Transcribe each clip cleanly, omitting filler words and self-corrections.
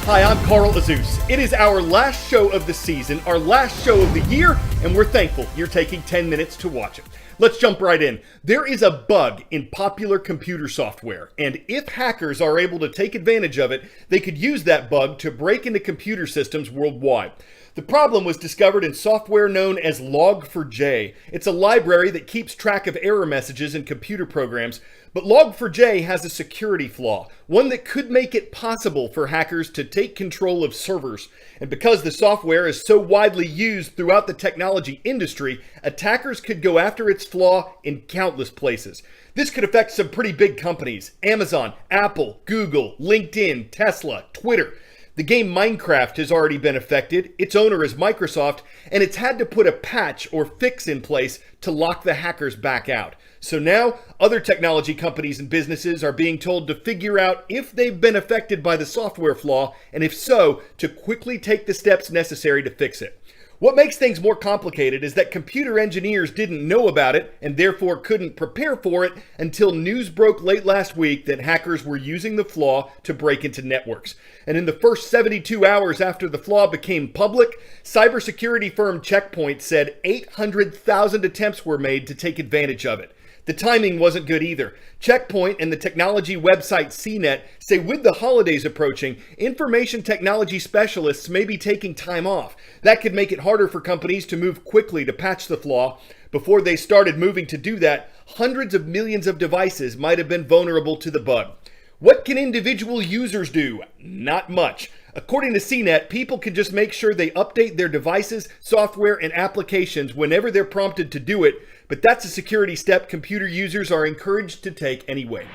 Hi, I'm Carl Azus. It is our last show of the season, our last show of the year, and we're thankful you're taking 10 minutes to watch it. Let's jump right in. There is a bug in popular computer software, and if hackers are able to take advantage of it, they could use that bug to break into computer systems worldwide. The problem was discovered in software known as Log4j. It's a library that keeps track of error messages in computer programs, but Log4j has a security flaw, one that could make it possible for hackers to take control of servers. And because the software is so widely used throughout the technology industry, attackers could go after its flaw in countless places. This could affect some pretty big companies: Amazon, Apple, Google, LinkedIn, Tesla, Twitter. The game Minecraft has already been affected. Its owner is Microsoft, and it's had to put a patch or fix in place to lock the hackers back out. So now, other technology companies and businesses are being told to figure out if they've been affected by the software flaw, and if so, to quickly take the steps necessary to fix it. What makes things more complicated is that computer engineers didn't know about it and therefore couldn't prepare for it until news broke late last week that hackers were using the flaw to break into networks. And in the first 72 hours after the flaw became public, cybersecurity firm Check Point said 800,000 attempts were made to take advantage of it. The timing wasn't good either. Check Point and the technology website CNET say with the holidays approaching, information technology specialists may be taking time off. That could make it harder for companies to move quickly to patch the flaw. Before they started moving to do that, hundreds of millions of devices might have been vulnerable to the bug. What can individual users do? Not much. According to CNET, people can just make sure they update their devices, software, and applications whenever they're prompted to do it, but that's a security step computer users are encouraged to take anyway.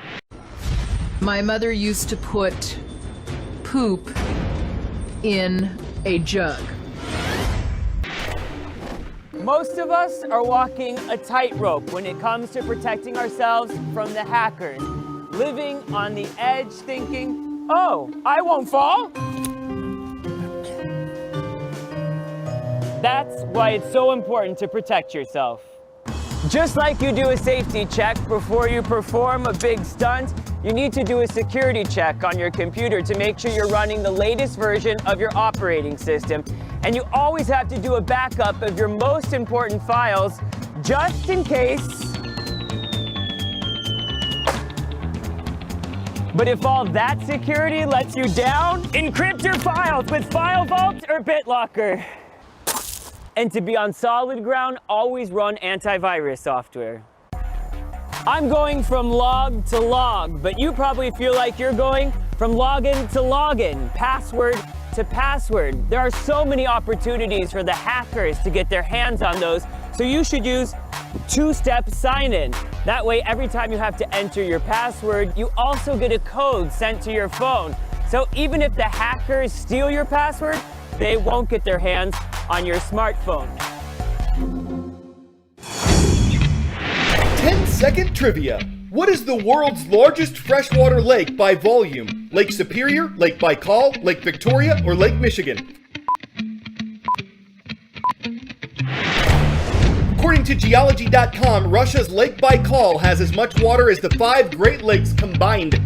My mother used to put poop in a jug. Most of us are walking a tightrope when it comes to protecting ourselves from the hackers. Living on the edge thinking, oh, I won't fall. That's why it's so important to protect yourself. Just like you do a safety check before you perform a big stunt, you need to do a security check on your computer to make sure you're running the latest version of your operating system. And you always have to do a backup of your most important files, just in case. But if all that security lets you down, encrypt your files with FileVault or BitLocker. And to be on solid ground, always run antivirus software. I'm going from log to log, but you probably feel like you're going from login to login, password to password. There are so many opportunities for the hackers to get their hands on those, so you should use two-step sign-in. That way, every time you have to enter your password, you also get a code sent to your phone. So even if the hackers steal your password, they won't get their hands on your smartphone. 10-second trivia. What is the world's largest freshwater lake by volume? Lake Superior, Lake Baikal, Lake Victoria, or Lake Michigan? According to geology.com, Russia's Lake Baikal has as much water as the 5 Great Lakes combined.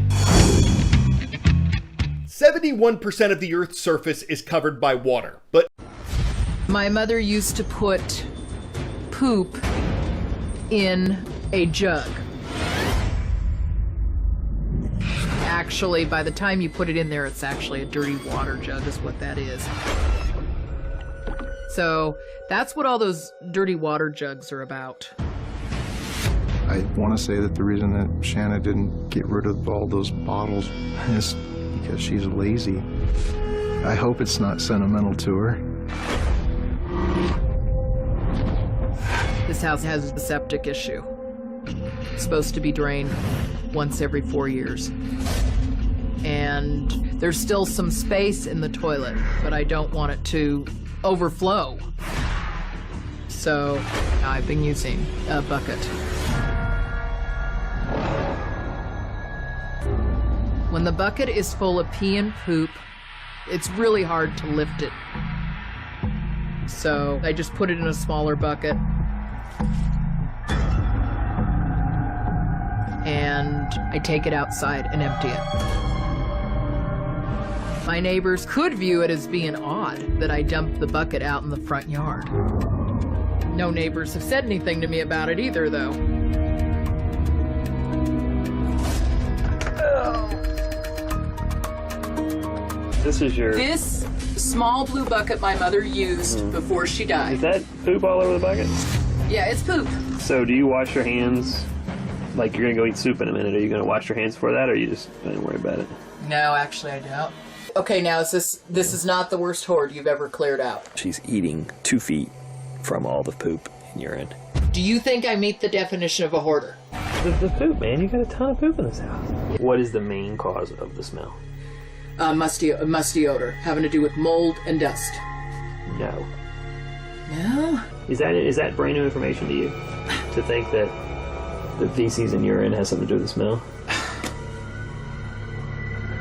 71% of the Earth's surface is covered by water, but My mother used to put poop in a jug. Actually, by the time you put it in there, it's actually a dirty water jug is what that is. So that's what all those dirty water jugs are about. I want to say that the reason that Shanna didn't get rid of all those bottles is because she's lazy. I hope it's not sentimental to her. This house has a septic issue. It's supposed to be drained once every 4 years. And there's still some space in the toilet, but I don't want it to overflow. So I've been using a bucket. When the bucket is full of pee and poop, it's really hard to lift it. So I just put it in a smaller bucket. And I take it outside and empty it. My neighbors could view it as being odd that I dumped the bucket out in the front yard. No neighbors have said anything to me about it either, though. This is your... This small blue bucket my mother used before she died. Is that poop all over the bucket? Yeah, it's poop. So do you wash your hands? Like you're gonna go eat soup in a minute. Are you gonna wash your hands for that, or are you just don't worry about it? No, actually I don't. Okay, now this is not the worst hoard you've ever cleared out. She's eating 2 feet from all the poop and urine. Do you think I meet the definition of a hoarder? The poop, man. You got a ton of poop in this house. What is the main cause of the smell? Musty odor, having to do with mold and dust. No. No? Is that brand new information to you? To think that the feces and urine has something to do with the smell?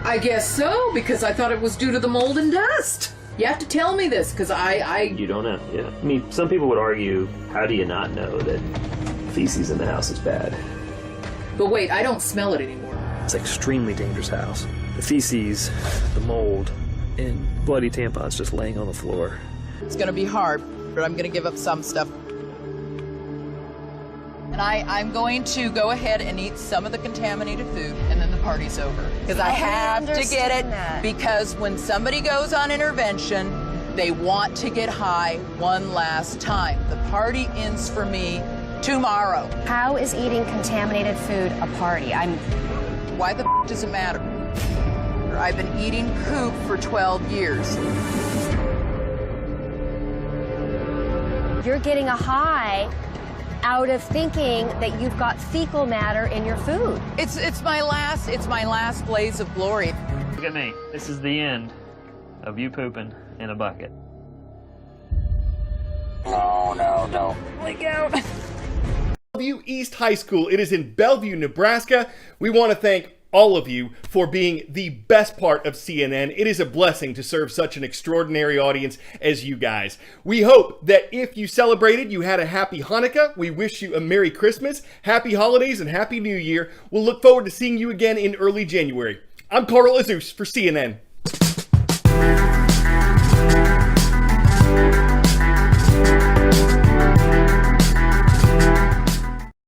I guess so, because I thought it was due to the mold and dust. You have to tell me this, because You don't know, yeah. I mean, some people would argue, how do you not know that feces in the house is bad? But wait, I don't smell it anymore. It's an extremely dangerous house. The feces, the mold, and bloody tampons just laying on the floor. It's gonna be hard, but I'm gonna give up some stuff. And I'm going to go ahead and eat some of the contaminated food, and then the party's over. Because I have to get it, because when somebody goes on intervention, they want to get high one last time. The party ends for me tomorrow. How is eating contaminated food a party? Why the does it matter? I've been eating poop for 12 years. You're getting a high out of thinking that you've got fecal matter in your food. It's my last blaze of glory. Look at me. This is the end of you pooping in a bucket. No, don't. Let go. Bellevue East High School. It is in Bellevue, Nebraska. We want to thank all of you for being the best part of CNN. It is a blessing to serve such an extraordinary audience as you guys. We hope that if you celebrated, you had a happy Hanukkah. We wish you a Merry Christmas, Happy Holidays, and Happy New Year. We'll look forward to seeing you again in early January. I'm Carl Azus for CNN.